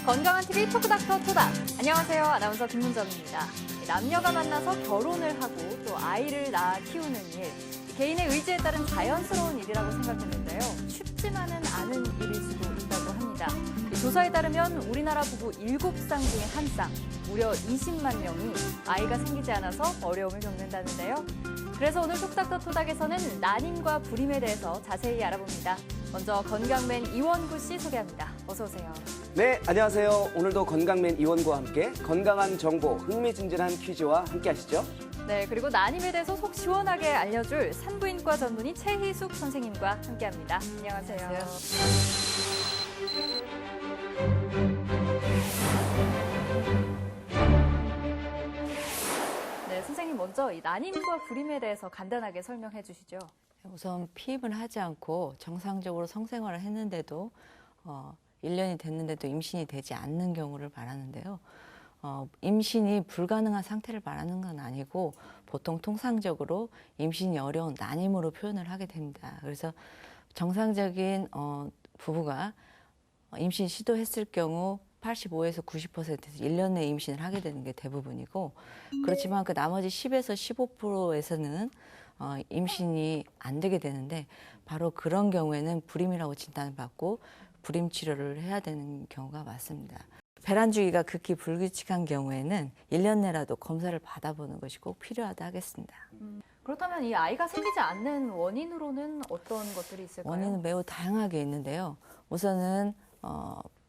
건강한 TV 토크닥터 토닥. 안녕하세요. 아나운서 김문정입니다. 남녀가 만나서 결혼을 하고 또 아이를 낳아 키우는 일. 개인의 의지에 따른 자연스러운 일이라고 생각했는데요. 쉽지만은 않은 일일 수도 있다고 합니다. 조사에 따르면 우리나라 부부 7쌍 중에 1쌍, 무려 20만 명이 아이가 생기지 않아서 어려움을 겪는다는데요. 그래서 오늘 톡닥터 토닥에서는 난임과 불임에 대해서 자세히 알아봅니다. 먼저 건강맨 이원구 씨 소개합니다. 어서 오세요. 네, 안녕하세요. 오늘도 건강맨 이원구와 함께 건강한 정보, 흥미진진한 퀴즈와 함께 하시죠. 네, 그리고 난임에 대해서 속 시원하게 알려줄 산부인과 전문의 최희숙 선생님과 함께합니다. 안녕하세요. 네, 선생님 먼저 이 난임과 불임에 대해서 간단하게 설명해 주시죠. 우선 피임을 하지 않고 정상적으로 성생활을 했는데도 1년이 됐는데도 임신이 되지 않는 경우를 말하는데요. 임신이 불가능한 상태를 말하는 건 아니고 보통 통상적으로 임신이 어려운 난임으로 표현을 하게 됩니다. 그래서 정상적인 부부가 임신 시도했을 경우 85에서 90%에서 1년 내에 임신을 하게 되는 게 대부분이고, 그렇지만 그 나머지 10에서 15%에서는 임신이 안 되게 되는데, 바로 그런 경우에는 불임이라고 진단을 받고 불임 치료를 해야 되는 경우가 많습니다. 배란 주기가 극히 불규칙한 경우에는 1년 내라도 검사를 받아보는 것이 꼭 필요하다 하겠습니다. 그렇다면 이 아이가 생기지 않는 원인으로는 어떤 것들이 있을까요? 원인은 매우 다양하게 있는데요. 우선은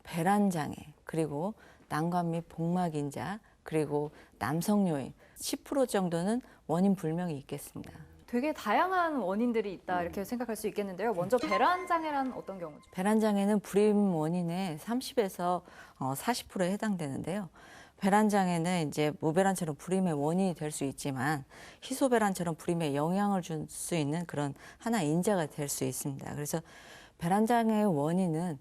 배란 장애, 그리고 난관 및 복막 인자, 그리고 남성 요인 10% 정도는 원인 불명이 있겠습니다. 되게 다양한 원인들이 있다 이렇게 생각할 수 있겠는데요. 먼저 배란 장애란 어떤 경우죠? 배란 장애는 불임 원인의 30에서 40%에 해당되는데요. 배란 장애는 이제 무배란처럼 불임의 원인이 될 수 있지만 희소배란처럼 불임에 영향을 줄 수 있는 그런 하나의 인자가 될 수 있습니다. 그래서 배란 장애의 원인은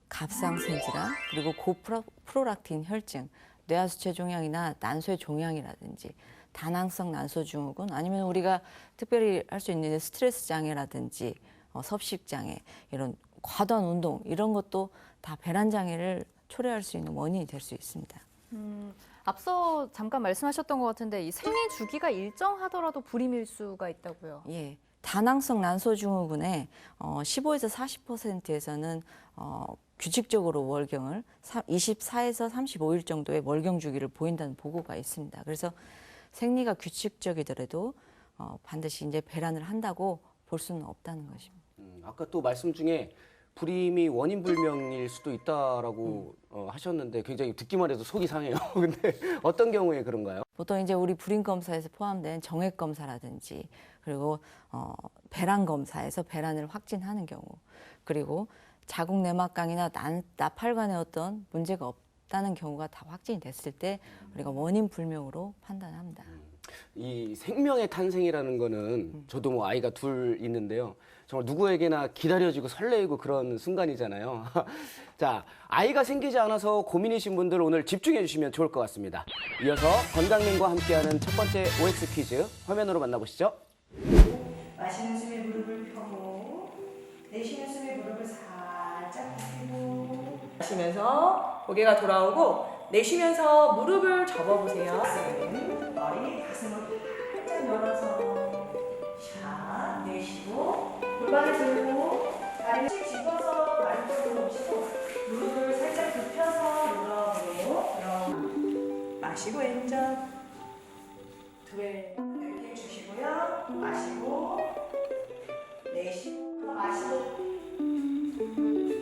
갑상선 질환, 그리고 고프롤락틴 혈증, 뇌하수체 종양이나 난소의 종양이라든지 다낭성 난소 증후군, 아니면 우리가 특별히 할 수 있는 스트레스 장애라든지 섭식 장애, 이런 과도한 운동, 이런 것도 다 배란 장애를 초래할 수 있는 원인이 될 수 있습니다. 앞서 잠깐 말씀하셨던 것 같은데 이 생리 주기가 일정하더라도 불임일 수가 있다고요. 예. 다낭성 난소 증후군의 15에서 40%에서는 규칙적으로 월경을 24에서 35일 정도의 월경 주기를 보인다는 보고가 있습니다. 그래서 생리가 규칙적이더라도 반드시 이제 배란을 한다고 볼 수는 없다는 것입니다. 아까 또 말씀 중에 불임이 원인 불명일 수도 있다라고 하셨는데 굉장히 듣기만 해도 속이 상해요. 근데 어떤 경우에 그런가요? 보통 이제 우리 불임 검사에서 포함된 정액 검사라든지, 그리고 배란 검사에서 배란을 확진하는 경우, 그리고 자궁 내막강이나 나팔관에 어떤 문제가 없다는 경우가 다 확진이 됐을 때 우리가 원인 불명으로 판단합니다. 이 생명의 탄생이라는 거는 저도 뭐 아이가 둘 있는데요. 정말 누구에게나 기다려지고 설레이고 그런 순간이잖아요. 자, 아이가 생기지 않아서 고민이신 분들 오늘 집중해 주시면 좋을 것 같습니다. 이어서 건강맨과 함께하는 첫 번째 OX 퀴즈 화면으로 만나보시죠. 마시는 숨에 무릎을 펴고 내쉬는 숨에 무릎을 살짝 펴고 마시면서 고개가 돌아오고 내쉬면서 무릎을 접어보세요. 머리 가슴을 활짝 열어서 자 내쉬고 골반을 들고 다리를 씩 짚어서 아래쪽으로 오시고 무릎을 살짝 굽혀서 눌러보고 마시고 왼쪽 두배 이렇게 주시고요. 마시고 내쉬고 마시고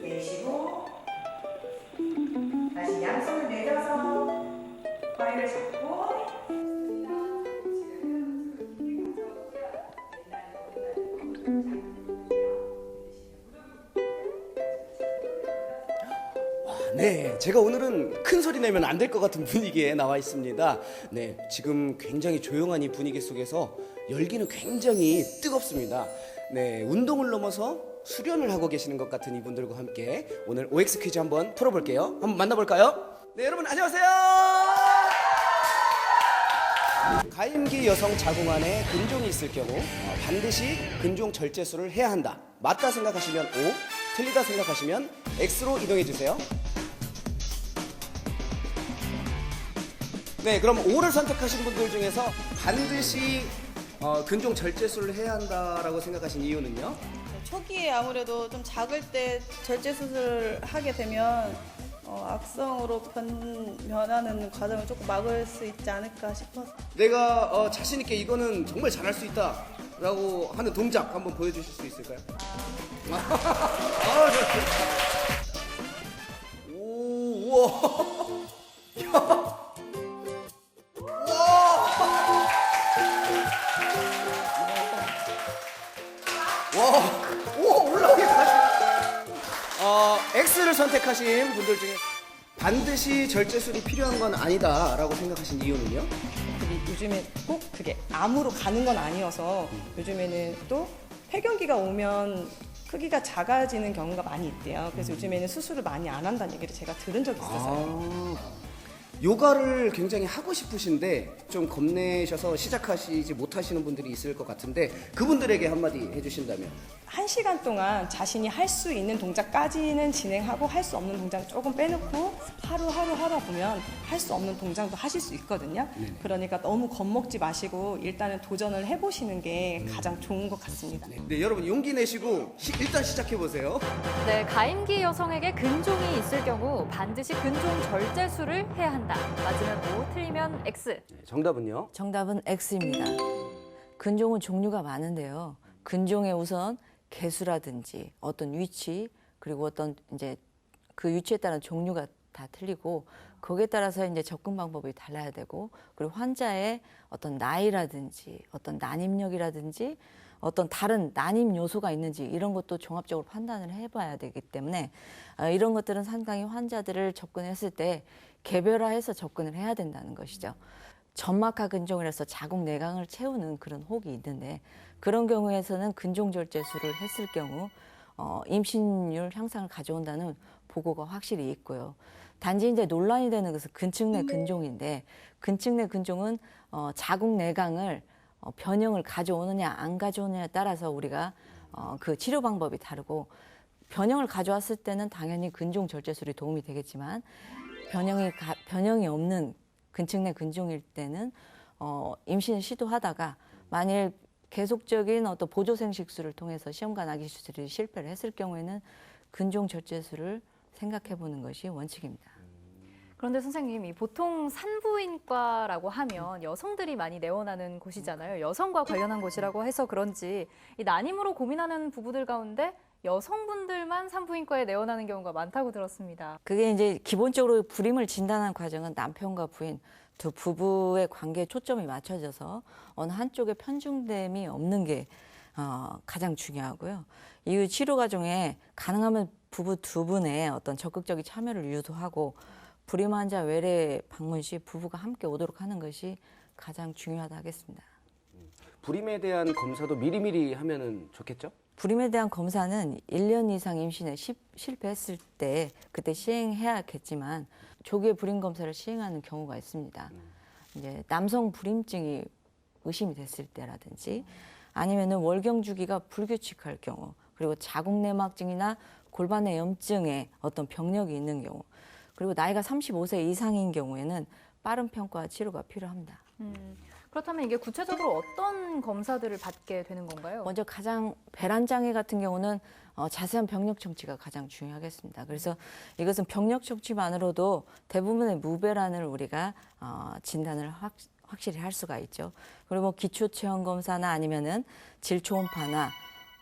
내쉬고 다시 양손을 내려서 허리를 잡고 네, 제가 오늘은 큰 소리 내면 안 될 것 같은 분위기에 나와 있습니다. 네, 지금 굉장히 조용한 이 분위기 속에서 열기는 굉장히 뜨겁습니다. 네, 운동을 넘어서 수련을 하고 계시는 것 같은 이분들과 함께 오늘 OX 퀴즈 한번 풀어볼게요. 한번 만나볼까요? 네, 여러분 안녕하세요. 가임기 여성 자궁 안에 근종이 있을 경우 반드시 근종 절제술을 해야 한다. 맞다 생각하시면 O, 틀리다 생각하시면 X로 이동해 주세요. 네, 그럼 O를 선택하신 분들 중에서 반드시 근종 절제술을 해야 한다라고 생각하신 이유는요? 초기에 아무래도 좀 작을 때 절제 수술을 하게 되면 악성으로 변하는 과정을 조금 막을 수 있지 않을까 싶어서. 내가 자신 있게 이거는 정말 잘할 수 있다라고 하는 동작 한번 보여주실 수 있을까요? 오, 우와. 야. 와, 오, 올라오게 다시. X를 선택하신 분들 중에 반드시 절제술이 필요한 건 아니다라고 생각하신 이유는요? 그게 요즘에 꼭 그게 암으로 가는 건 아니어서 요즘에는 또 폐경기가 오면 크기가 작아지는 경우가 많이 있대요. 그래서 요즘에는 수술을 많이 안 한다는 얘기를 제가 들은 적이 있었어요. 요가를 굉장히 하고 싶으신데 좀 겁내셔서 시작하시지 못하시는 분들이 있을 것 같은데 그분들에게 한마디 해주신다면? 1시간 동안 자신이 할 수 있는 동작까지는 진행하고 할 수 없는 동작 조금 빼놓고 하루 하다 보면 할 수 없는 동작도 하실 수 있거든요. 그러니까 너무 겁먹지 마시고 일단은 도전을 해보시는 게 가장 좋은 것 같습니다. 네, 여러분 용기 내시고 일단 시작해보세요. 네, 가임기 여성에게 근종이 있을 경우 반드시 근종 절제술을 해야 한다. 맞으면 O, 틀리면 X. 정답은요? 정답은 X입니다. 근종은 종류가 많은데요. 근종에 우선 개수라든지 어떤 위치 그리고 어떤 이제 그 위치에 따른 종류가 다 틀리고 거기에 따라서 이제 접근 방법이 달라야 되고 그리고 환자의 어떤 나이라든지 어떤 난임력이라든지 어떤 다른 난임 요소가 있는지 이런 것도 종합적으로 판단을 해봐야 되기 때문에 이런 것들은 상당히 환자들을 접근했을 때 개별화해서 접근을 해야 된다는 것이죠. 점막하 근종이라서 자궁 내강을 채우는 그런 혹이 있는데 그런 경우에서는 근종 절제술을 했을 경우 임신율 향상을 가져온다는 보고가 확실히 있고요. 단지 이제 논란이 되는 것은 근층 내 근종인데 근층 내 근종은 자궁 내강을 변형을 가져오느냐 안 가져오느냐에 따라서 우리가 그 치료 방법이 다르고 변형을 가져왔을 때는 당연히 근종 절제술이 도움이 되겠지만 변형이 없는 근층 내 근종일 때는 임신을 시도하다가 만일 계속적인 어떤 보조생식술을 통해서 시험관 아기 수술이 실패를 했을 경우에는 근종 절제술을 생각해 보는 것이 원칙입니다. 그런데 선생님, 이 보통 산부인과라고 하면 여성들이 많이 내원하는 곳이잖아요. 여성과 관련한 곳이라고 해서 그런지 이 난임으로 고민하는 부부들 가운데 여성분들만 산부인과에 내원하는 경우가 많다고 들었습니다. 그게 이제 기본적으로 불임을 진단하는 과정은 남편과 부인 두 부부의 관계에 초점이 맞춰져서 어느 한쪽에 편중됨이 없는 게 가장 중요하고요. 이후 치료 과정에 가능하면 부부 두 분의 어떤 적극적인 참여를 유도하고 불임 환자 외래 방문 시 부부가 함께 오도록 하는 것이 가장 중요하다 하겠습니다. 불임에 대한 검사도 미리미리 하면은 좋겠죠? 불임에 대한 검사는 1년 이상 임신에 실패했을 때 그때 시행해야겠지만 조기에 불임 검사를 시행하는 경우가 있습니다. 이제 남성 불임증이 의심이 됐을 때라든지 아니면은 월경 주기가 불규칙할 경우 그리고 자궁내막증이나 골반내 염증에 어떤 병력이 있는 경우 그리고 나이가 35세 이상인 경우에는 빠른 평가와 치료가 필요합니다. 그렇다면 이게 구체적으로 어떤 검사들을 받게 되는 건가요? 먼저 가장 배란장애 같은 경우는 자세한 병력 청취가 가장 중요하겠습니다. 그래서 이것은 병력 청취만으로도 대부분의 무배란을 우리가 진단을 확실히 할 수가 있죠. 그리고 뭐 기초 체형 검사나 아니면은 질 초음파나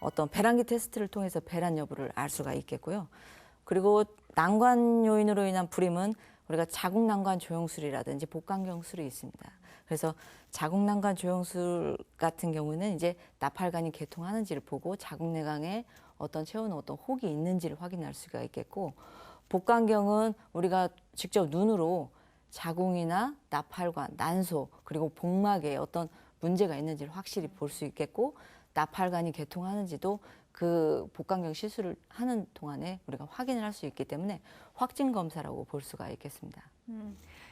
어떤 배란기 테스트를 통해서 배란 여부를 알 수가 있겠고요. 그리고 난관 요인으로 인한 불임은 우리가 자궁난관 조영술이라든지 복강경술이 있습니다. 그래서 자궁난관 조영술 같은 경우는 이제 나팔관이 개통하는지를 보고 자궁내강에 어떤 채우는 어떤 혹이 있는지를 확인할 수가 있겠고 복강경은 우리가 직접 눈으로 자궁이나 나팔관, 난소 그리고 복막에 어떤 문제가 있는지를 확실히 볼 수 있겠고 나팔관이 개통하는지도 그 복강경 시술을 하는 동안에 우리가 확인을 할 수 있기 때문에 확진 검사라고 볼 수가 있겠습니다.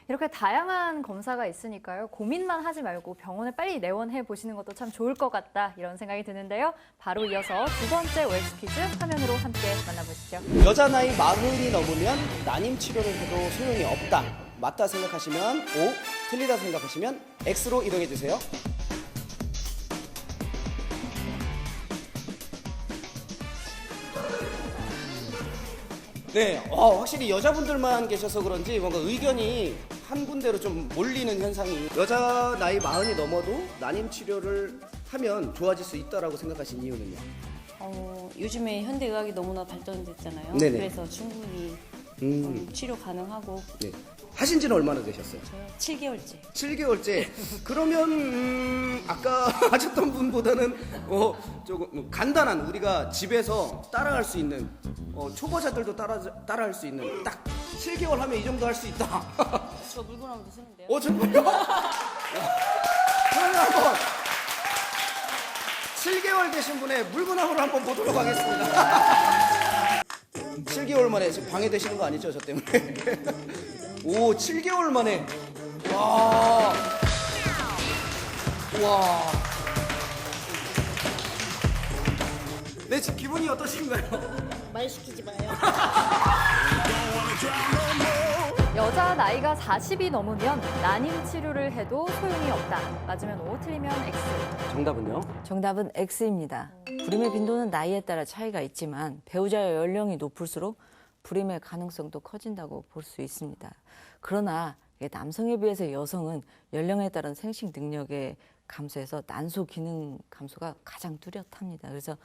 이렇게 다양한 검사가 있으니까요. 고민만 하지 말고 병원에 빨리 내원해 보시는 것도 참 좋을 것 같다 이런 생각이 드는데요. 바로 이어서 두 번째 OX 퀴즈 화면으로 함께 만나보시죠. 여자 나이 40이 넘으면 난임 치료를 해도 소용이 없다. 맞다 생각하시면 O, 틀리다 생각하시면 X로 이동해 주세요. 네, 확실히 여자분들만 계셔서 그런지 뭔가 의견이 한 군데로 좀 몰리는 현상이, 여자 나이 40이 넘어도 난임 치료를 하면 좋아질 수 있다라고 생각하신 이유는요? 요즘에 현대의학이 너무나 발전됐잖아요. 네네. 그래서 충분히 치료 가능하고 네. 하신 지는 얼마나 되셨어요? 7개월째. 7개월째. 그러면 아까 하셨던 분보다는 조금 간단한, 우리가 집에서 따라할 수 있는, 초보자들도 따라할 수 있는, 딱 7개월 하면 이 정도 할 수 있다. 저 물구나무도 쓰는데요. 정말요? 그러면 한번 7개월 되신 분의 물구나무를 한번 보도록 하겠습니다. 7개월 만에 지금 방해되시는 거 아니죠, 저 때문에? 오, 7개월 만에. 와. 와. 네, 지금 기분이 어떠신가요? 말 시키지 마요. 여자 나이가 40이 넘으면 난임 치료를 해도 소용이 없다. 맞으면 O, 틀리면 X. 정답은요? 정답은 X입니다. 불임의 빈도는 나이에 따라 차이가 있지만 배우자의 연령이 높을수록 불임의 가능성도 커진다고 볼 수 있습니다. 그러나 남성에 비해서 여성은 연령에 따른 생식 능력의 감소에서 난소 기능 감소가 가장 뚜렷합니다. 그래서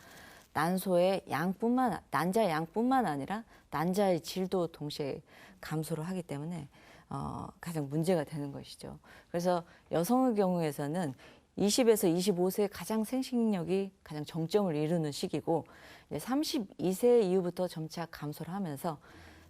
난자의 양뿐만 아니라 난자의 질도 동시에 감소를 하기 때문에 가장 문제가 되는 것이죠. 그래서 여성의 경우에서는 20에서 25세 가장 생식력이 가장 정점을 이루는 시기고, 이제 32세 이후부터 점차 감소를 하면서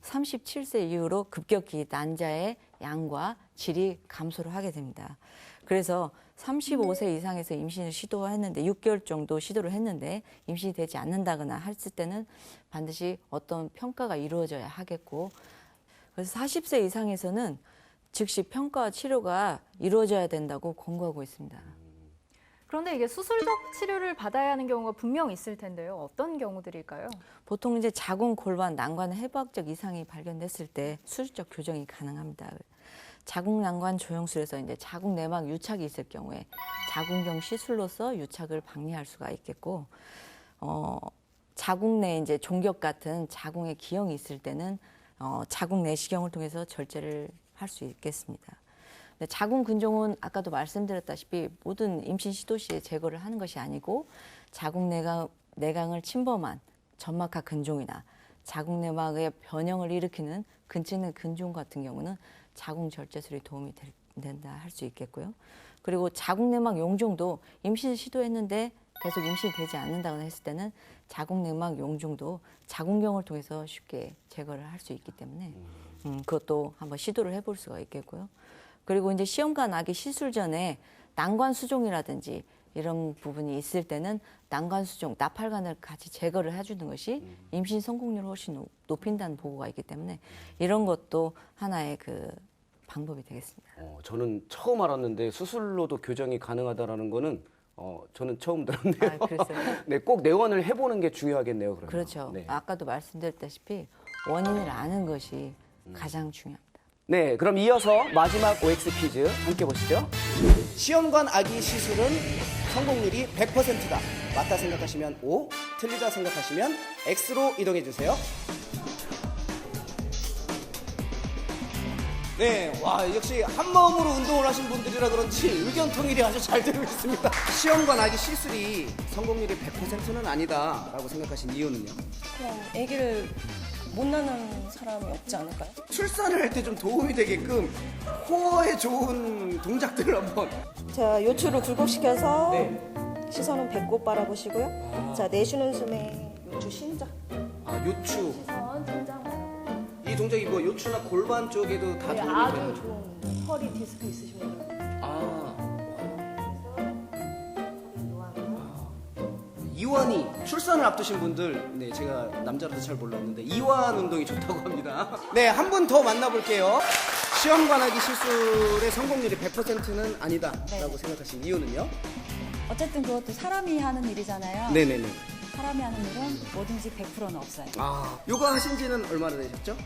37세 이후로 급격히 난자의 양과 질이 감소를 하게 됩니다. 그래서 35세 이상에서 임신을 시도했는데 6개월 정도 시도를 했는데 임신이 되지 않는다거나 했을 때는 반드시 어떤 평가가 이루어져야 하겠고, 그래서 40세 이상에서는 즉시 평가와 치료가 이루어져야 된다고 권고하고 있습니다. 그런데 이게 수술적 치료를 받아야 하는 경우가 분명 있을 텐데요. 어떤 경우들일까요? 보통 이제 자궁, 골반, 난관 해부학적 이상이 발견됐을 때 수술적 교정이 가능합니다. 자궁 난관 조영술에서 이제 자궁 내막 유착이 있을 경우에 자궁경 시술로서 유착을 방리할 수가 있겠고, 자궁 내 이제 종격 같은 자궁에 기형이 있을 때는 자궁 내시경을 통해서 절제를 할 수 있겠습니다. 근데 자궁 근종은 아까도 말씀드렸다시피 모든 임신 시도 시에 제거를 하는 것이 아니고, 자궁 내강을 침범한 점막하 근종이나 자궁 내막의 변형을 일으키는 근친의 근종 같은 경우는 자궁 절제술이 도움이 된다 할 수 있겠고요. 그리고 자궁 내막 용종도 임신을 시도했는데 계속 임신이 되지 않는다거나 했을 때는 자궁 내막 용종도 자궁경을 통해서 쉽게 제거를 할 수 있기 때문에 그것도 한번 시도를 해볼 수가 있겠고요. 그리고 이제 시험관 아기 시술 전에 난관 수종이라든지 이런 부분이 있을 때는 난관 수종, 나팔관을 같이 제거를 해주는 것이 임신 성공률을 훨씬 높인다는 보고가 있기 때문에 이런 것도 하나의 그 방법이 되겠습니다. 저는 처음 알았는데 수술로도 교정이 가능하다라는 거는 저는 처음 들었네요. 아, 그랬어요? 네, 꼭 내원을 해보는 게 중요하겠네요. 그러면. 그렇죠. 네. 아까도 말씀드렸다시피 원인을 아는 것이 가장 중요합니다. 네, 그럼 이어서 마지막 OX 퀴즈 함께 보시죠. 시험관 아기 시술은 성공률이 100%다. 맞다 생각하시면 O, 틀리다 생각하시면 X로 이동해 주세요. 네, 와, 역시 한마음으로 운동을 하신 분들이라 그런지 의견 통일이 아주 잘 되고 있습니다. 시험관 아기 시술이 성공률이 100%는 아니다라고 생각하신 이유는요? 그냥 아기를 못 낳는 사람이 없지 않을까요? 출산을 할 때 좀 도움이 되게끔 코어에 좋은 동작들을 한번. 자, 요추를 굴곡시켜서 네. 시선은 배꼽 바라보시고요. 자, 내쉬는 숨에 요추 신장. 요추. 시선 등장. 이 동작이 뭐 요추나 골반 쪽에도 다 도움이 아주 되는. 좋은 허리 디스크 있으신 분들. 이완이 출산을 앞두신 분들, 네, 제가 남자라서 잘 몰랐는데 이완 운동이 좋다고 합니다. 네, 한 분 더 만나볼게요. 시험관하기 시술의 성공률이 100%는 아니다라고 생각하신 이유는요? 어쨌든 그것도 사람이 하는 일이잖아요. 네네네. 사람이 하는 일은 뭐든지 100%는 없어요. 요가 하신 지는 얼마나 되셨죠?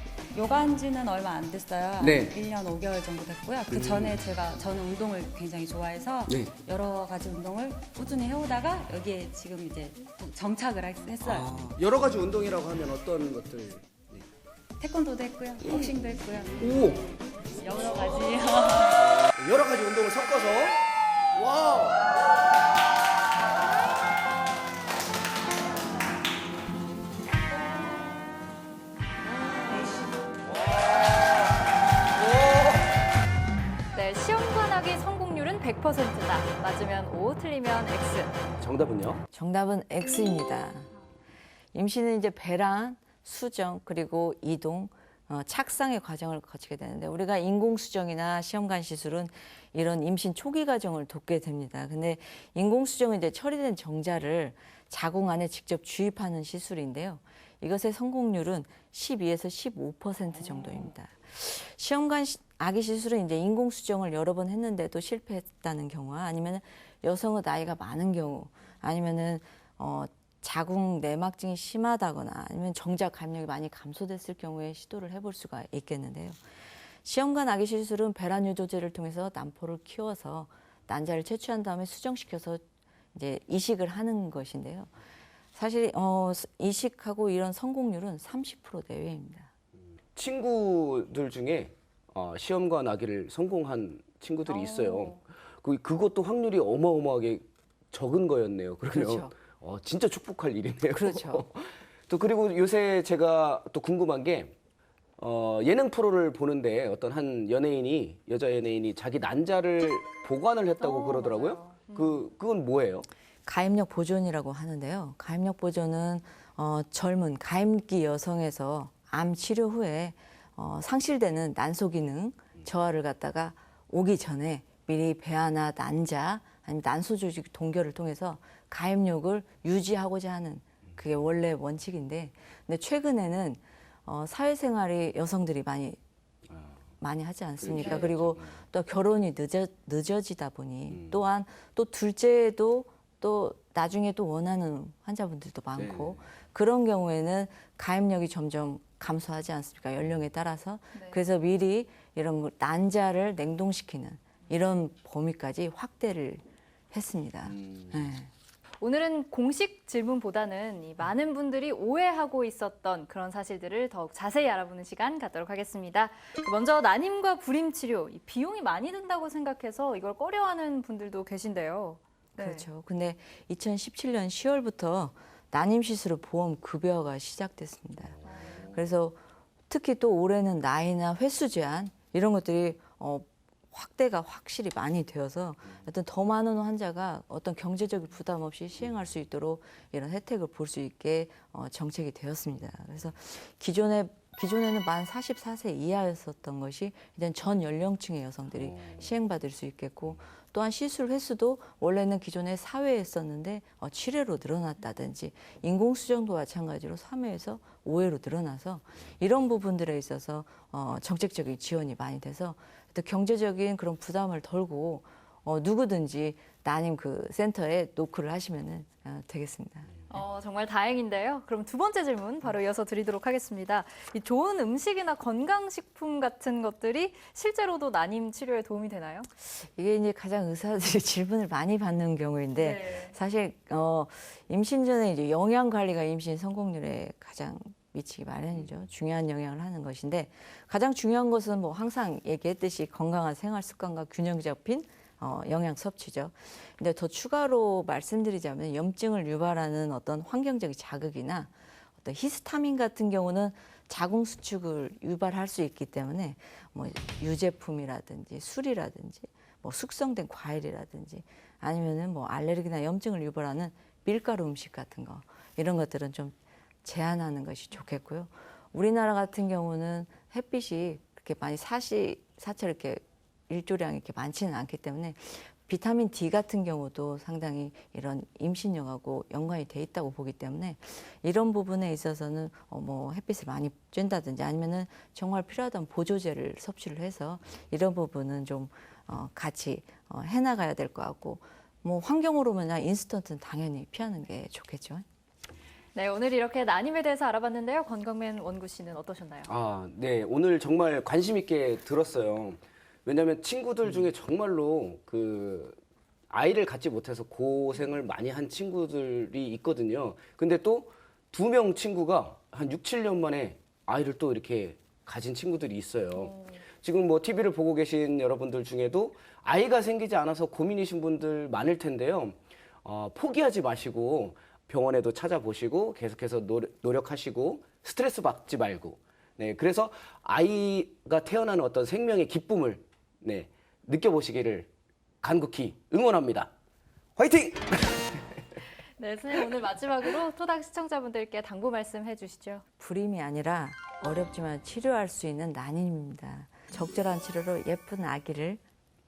요가한 지는 얼마 안 됐어요. 네. 1년 5개월 정도 됐고요. 그 전에 저는 운동을 굉장히 좋아해서 네. 여러 가지 운동을 꾸준히 해오다가 여기에 지금 이제 정착을 했어요. 여러 가지 운동이라고 하면 어떤 것들? 네. 태권도도 했고요. 복싱도 했고요. 오, 여러 가지. 여러 가지 운동을 섞어서 와우. 네, 시험관하기 성공률은 100%다. 맞으면 O, 틀리면 X. 정답은요? 정답은 X입니다. 임신은 이제 배란, 수정, 그리고 이동, 착상의 과정을 거치게 되는데 우리가 인공수정이나 시험관 시술은 이런 임신 초기 과정을 돕게 됩니다. 근데 인공수정은 이제 처리된 정자를 자궁 안에 직접 주입하는 시술인데요. 이것의 성공률은 12에서 15% 정도입니다. 시험관 아기 시술은 이제 인공수정을 여러 번 했는데도 실패했다는 경우와 아니면 여성의 나이가 많은 경우 아니면은 자궁 내막증이 심하다거나 아니면 정자 감력이 많이 감소됐을 경우에 시도를 해볼 수가 있겠는데요. 시험관 아기 시술은 배란 유도제를 통해서 난포를 키워서 난자를 채취한 다음에 수정시켜서 이제 이식을 하는 것인데요. 사실 이식하고 이런 성공률은 30% 내외입니다. 친구들 중에 시험관 아기를 성공한 친구들이 있어요. 그것도 확률이 어마어마하게 적은 거였네요. 그러면 그렇죠. 진짜 축복할 일이네요. 그렇죠. 또 그리고 요새 제가 또 궁금한 게 예능 프로를 보는데 어떤 한 여자 연예인이 자기 난자를 보관을 했다고 그러더라고요. 그건 뭐예요? 가임력 보존이라고 하는데요. 가임력 보존은 젊은 가임기 여성에서 암 치료 후에 상실되는 난소 기능 저하를 갖다가 오기 전에 미리 배아나 난자 아니면 난소 조직 동결을 통해서 가임력을 유지하고자 하는 그게 원래 원칙인데, 근데 최근에는 사회생활이 여성들이 많이 하지 않습니까? 그렇죠. 그리고 또 결혼이 늦어지다 보니 또한 또 둘째도 또 나중에 또 원하는 환자분들도 많고 그런 경우에는 가임력이 점점 감소하지 않습니까? 연령에 따라서. 그래서 미리 이런 난자를 냉동시키는 이런 범위까지 확대를 했습니다. 네. 오늘은 공식 질문보다는 이 많은 분들이 오해하고 있었던 그런 사실들을 더욱 자세히 알아보는 시간 갖도록 하겠습니다. 먼저 난임과 불임 치료, 이 비용이 많이 든다고 생각해서 이걸 꺼려하는 분들도 계신데요. 네. 그렇죠. 근데 2017년 10월부터 난임 시술의 보험 급여가 시작됐습니다. 그래서 특히 또 올해는 나이나 횟수 제한 이런 것들이 확대가 확실히 많이 되어서 어떤 더 많은 환자가 어떤 경제적인 부담 없이 시행할 수 있도록 이런 혜택을 볼 수 있게 정책이 되었습니다. 그래서 기존에는 만 44세 이하였었던 것이 이제 전 연령층의 여성들이 시행받을 수 있겠고, 또한 시술 횟수도 원래는 기존에 4회 했었는데 7회로 늘어났다든지 인공수정도 마찬가지로 3회에서 5회로 늘어나서 이런 부분들에 있어서 정책적인 지원이 많이 돼서 또 경제적인 그런 부담을 덜고 누구든지 난임 그 센터에 노크를 하시면 되겠습니다. 정말 다행인데요. 그럼 두 번째 질문 바로 이어서 드리도록 하겠습니다. 이 좋은 음식이나 건강식품 같은 것들이 실제로도 난임 치료에 도움이 되나요? 이게 이제 가장 의사들이 질문을 많이 받는 경우인데 사실 임신 전에 이제 영양 관리가 임신 성공률에 가장 미치기 마련이죠. 중요한 영향을 하는 것인데 가장 중요한 것은 뭐 항상 얘기했듯이 건강한 생활 습관과 균형 잡힌 영양 섭취죠. 근데 더 추가로 말씀드리자면 염증을 유발하는 어떤 환경적인 자극이나 어떤 히스타민 같은 경우는 자궁 수축을 유발할 수 있기 때문에 뭐 유제품이라든지 술이라든지 뭐 숙성된 과일이라든지 아니면은 뭐 알레르기나 염증을 유발하는 밀가루 음식 같은 거 이런 것들은 좀 제한하는 것이 좋겠고요. 우리나라 같은 경우는 햇빛이 그렇게 많이 사철 이렇게 일조량이 이렇게 많지는 않기 때문에 비타민 D 같은 경우도 상당히 이런 임신력하고 연관이 돼 있다고 보기 때문에 이런 부분에 있어서는 뭐 햇빛을 많이 쬐다든지 아니면은 정말 필요하다면 보조제를 섭취를 해서 이런 부분은 좀 같이 해나가야 될 것 같고, 뭐 환경으로 보면 인스턴트는 당연히 피하는 게 좋겠죠. 네, 오늘 이렇게 난임에 대해서 알아봤는데요. 건강맨 원구 씨는 어떠셨나요? 네. 오늘 정말 관심 있게 들었어요. 왜냐하면 친구들 중에 정말로 그 아이를 갖지 못해서 고생을 많이 한 친구들이 있거든요. 근데 또 2명 친구가 한 6, 7년 만에 아이를 또 이렇게 가진 친구들이 있어요. 지금 뭐 TV를 보고 계신 여러분들 중에도 아이가 생기지 않아서 고민이신 분들 많을 텐데요. 포기하지 마시고 병원에도 찾아보시고 계속해서 노력하시고 스트레스 받지 말고, 네, 그래서 아이가 태어나는 어떤 생명의 기쁨을, 네, 느껴보시기를 간곡히 응원합니다. 화이팅! 네, 선생님 오늘 마지막으로 토닥 시청자분들께 당부 말씀 해주시죠. 불임이 아니라 어렵지만 치료할 수 있는 난임입니다. 적절한 치료로 예쁜 아기를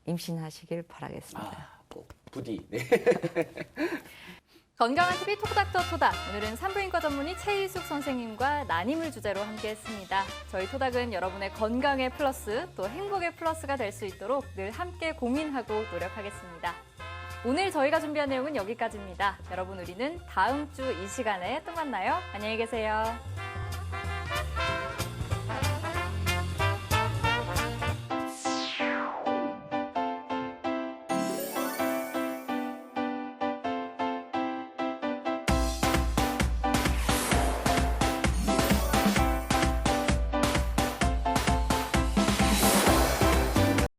임신하시길 바라겠습니다. 꼭 부디. 네. 건강한 TV 톡닥터 토닥. 오늘은 산부인과 전문의 최희숙 선생님과 난임을 주제로 함께했습니다. 저희 토닥은 여러분의 건강의 플러스 또 행복의 플러스가 될 수 있도록 늘 함께 고민하고 노력하겠습니다. 오늘 저희가 준비한 내용은 여기까지입니다. 여러분, 우리는 다음 주 이 시간에 또 만나요. 안녕히 계세요.